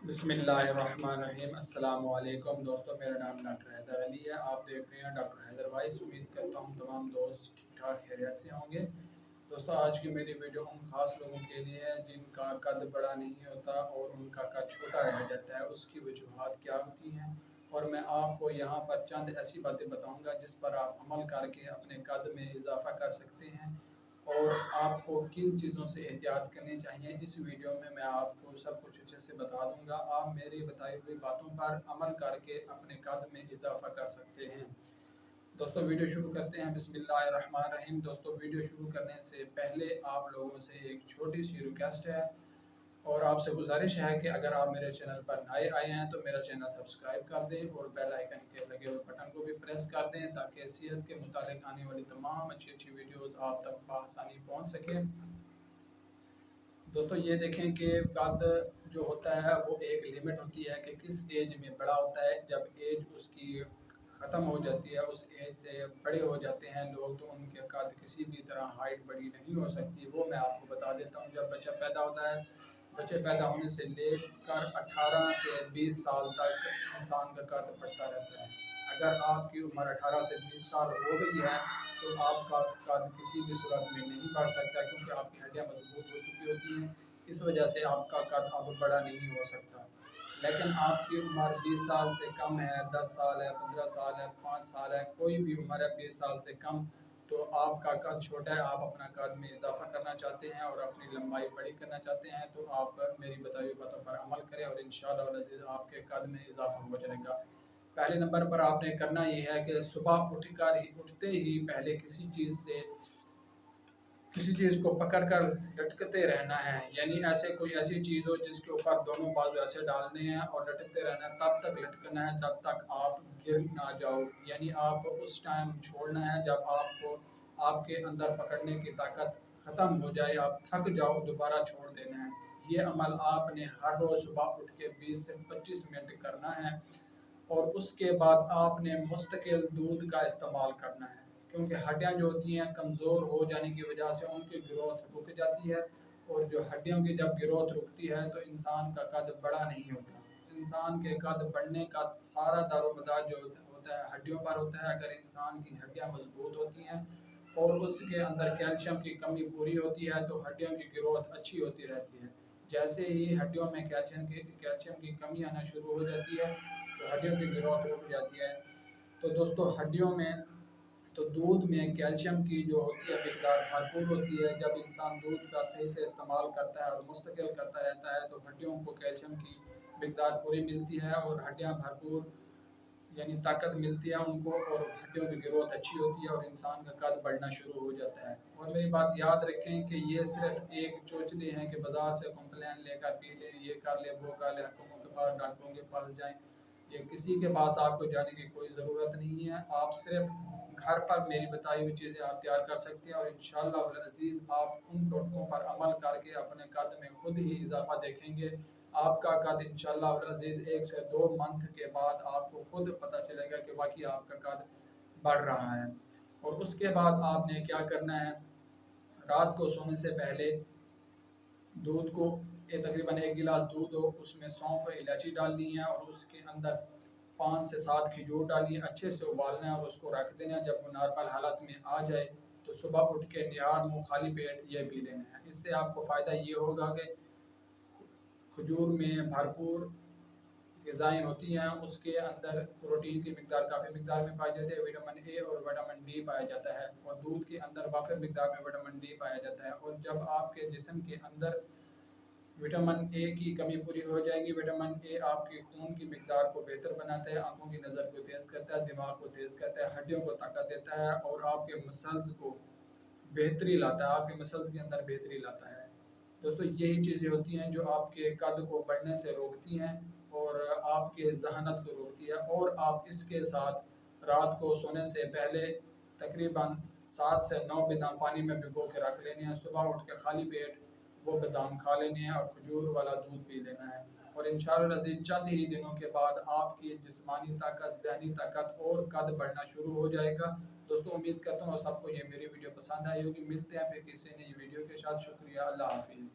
बिस्मिल्लाहिर्रहमानिर्रहीम। अस्सलाम वालेकुम दोस्तों, मेरा नाम डॉक्टर हैदर अली है। आप देख रहे हैं डॉक्टर हैदर वाइस। उम्मीद करता हूँ तमाम दोस्त ठीक ठाक खैरियत से होंगे। दोस्तों, आज की मेरी वीडियो उन ख़ास लोगों के लिए है जिनका कद बड़ा नहीं होता और उनका कद छोटा रह जाता है। उसकी वजूहात क्या होती हैं और मैं आपको यहाँ पर चंद ऐसी बातें बताऊँगा जिस पर आप अमल करके अपने कद में इजाफ़ा कर सकते हैं और आपको किन चीज़ों से एहतियात करनी चाहिए। इस वीडियो में मैं आपको सब कुछ अच्छे से बता दूंगा। आप मेरी बताई हुई बातों पर अमल करके अपने कद में इजाफ़ा कर सकते हैं। दोस्तों, वीडियो शुरू करते हैं। बिस्मिल्लाहिर्रहमानिर्रहीम। दोस्तों, वीडियो शुरू करने से पहले आप लोगों से एक छोटी सी रिक्वेस्ट है और आपसे गुजारिश है कि अगर आप मेरे चैनल पर नए आए हैं तो मेरा चैनल सब्सक्राइब कर दें और बेल आइकन के लगे हुए बटन को भी प्रेस कर दें ताकि सेहत के मुतालिक आने वाली तमाम अच्छी अच्छी वीडियोस आप तक बआसानी पहुंच सके। दोस्तों, ये देखें कि कद जो होता है वो एक लिमिट होती है कि किस एज में बड़ा होता है। जब एज उसकी ख़त्म हो जाती है, उस एज से बड़े हो जाते हैं लोग, तो उनके कद किसी भी तरह हाइट बड़ी नहीं हो सकती। वो मैं आपको बता देता हूँ। जब बच्चा पैदा होता है, बच्चे पैदा होने से लेकर 18 से 20 साल तक इंसान का कद बढ़ता रहता है। अगर आपकी उम्र 18 से 20 साल हो गई है तो आपका कद किसी भी सूरत में नहीं बढ़ सकता क्योंकि आपकी हड्डियाँ मजबूत हो चुकी होती हैं। इस वजह से आपका कद अब बड़ा नहीं हो सकता। लेकिन आपकी उम्र 20 साल से कम है, 10 साल है, 15 साल है, 5 साल है, कोई भी उम्र है 20 साल से कम, तो आपका कद छोटा है, आप अपना कद में इजाफा करना चाहते हैं और अपनी लंबाई बड़ी करना चाहते हैं, तो आप मेरी बताई हुई बातों पर अमल करें और इंशाअल्लाह अज़ीज़ आपके कद में इजाफा हो जाएगा। पहले नंबर पर आपने करना ये है कि सुबह उठते ही पहले किसी चीज़ को पकड़ कर लटकते रहना है। यानी ऐसी चीज़ हो जिसके ऊपर दोनों बाजू ऐसे डालने हैं और लटकते रहना है। तब तक लटकना है जब तक आप गिर ना जाओ। यानी आप उस टाइम छोड़ना है जब आपको आपके अंदर पकड़ने की ताकत ख़त्म हो जाए, आप थक जाओ, दोबारा छोड़ देना है। ये अमल आपने हर रोज़ सुबह उठ के 20 से 25 मिनट करना है और उसके बाद आपने मुस्तकिल दूध का इस्तेमाल करना है क्योंकि हड्डियाँ जो होती हैं कमज़ोर हो जाने की वजह से उनकी ग्रोथ रुक जाती है और जो हड्डियों की जब ग्रोथ रुकती है तो इंसान का कद बड़ा नहीं होता। इंसान के कद बढ़ने का सारा दारोमदार जो होता है हड्डियों पर होता है। अगर इंसान की हड्डियाँ मजबूत होती हैं और उसके अंदर कैल्शियम की कमी पूरी होती है तो हड्डियों की ग्रोथ अच्छी होती रहती है। जैसे ही हड्डियों में कैल्शियम की कमी आना शुरू हो जाती है तो हड्डियों की ग्रोथ रुक जाती है। तो दोस्तों, हड्डियों में तो दूध में कैल्शियम की जो होती है मिकदार भरपूर होती है। जब इंसान दूध का सही से इस्तेमाल करता है और मुस्तकिल करता रहता है तो हड्डियों को कैल्शियम की मिकदार पूरी मिलती है और हड्डियां भरपूर यानी ताकत मिलती है उनको और हड्डियों की ग्रोथ अच्छी होती है और इंसान का कद बढ़ना शुरू हो जाता है। और मेरी बात याद रखें कि ये सिर्फ एक चोचले हैं कि बाज़ार से कंप्लेन लेकर पी ले, ये कर ले, वो कर ले, हुकूमत के पास, डॉक्टरों के पास जाएं। ये किसी के पास आपको जाने की कोई ज़रूरत नहीं है। आप सिर्फ घर पर मेरी बताई हुई चीज़ें आप तैयार कर सकते हैं और इंशाअल्लाह अज़ीज़ आप उन टोटकों पर अमल करके अपने कद में खुद ही इजाफा देखेंगे। आपका कद इंशाअल्लाह अज़ीज़ 1 से 2 मंथ के बाद आपको खुद पता चलेगा कि वाकई आपका कद बढ़ रहा है। और उसके बाद आपने क्या करना है, रात को सोने से पहले दूध को तकरीबन 1 गिलास दूध हो, उसमें सौंफ और इलायची डालनी है और उसके अंदर 5 से 7 खजूर डालनी है। अच्छे से उबालना है और उसको रख देना है। जब वो नॉर्मल हालत में आ जाए तो सुबह उठ के निहार मुँह खाली पेट ये पी लेना है। इससे आपको फ़ायदा ये होगा कि खजूर में भरपूर ग़िज़ाएँ होती हैं, उसके अंदर प्रोटीन की मिकदार काफ़ी मिकदार में पाई जाती है, विटामिन ए और विटामिन डी पाया जाता है और दूध के अंदर वाफ़िर मिकदार में विटामिन डी पाया जाता है। और जब आपके जिस्म के अंदर विटामिन ए की कमी पूरी हो जाएगी, विटामिन ए आपकी खून की मिकदार को बेहतर बनाता है, आँखों की नज़र को तेज़ करता है, दिमाग को तेज़ करता है, हड्डियों को ताकत देता है और आपके मसल्स को बेहतरी लाता है, आपके मसल्स के अंदर बेहतरी लाता है। दोस्तों, यही चीज़ें होती हैं जो आपके कद को बढ़ने से रोकती हैं और आपके ज़हनत को रोकती है। और आप इसके साथ रात को सोने से पहले तकरीबन 7 से 9 बादाम पानी में भिगो के रख लेने हैं। सुबह उठ के खाली पेट वो बादाम खा लेने हैं और खजूर वाला दूध पी लेना है और इंशाअल्लाह अज़ीज़ चंद ही दिनों के बाद आपकी जिस्मानी ताकत, ज़हनी ताकत और कद बढ़ना शुरू हो जाएगा। दोस्तों, उम्मीद करता हूँ सबको ये मेरी वीडियो पसंद आई होगी। मिलते हैं फिर किसी नई वीडियो के साथ। शुक्रिया, अल्लाह हाफ़िज़।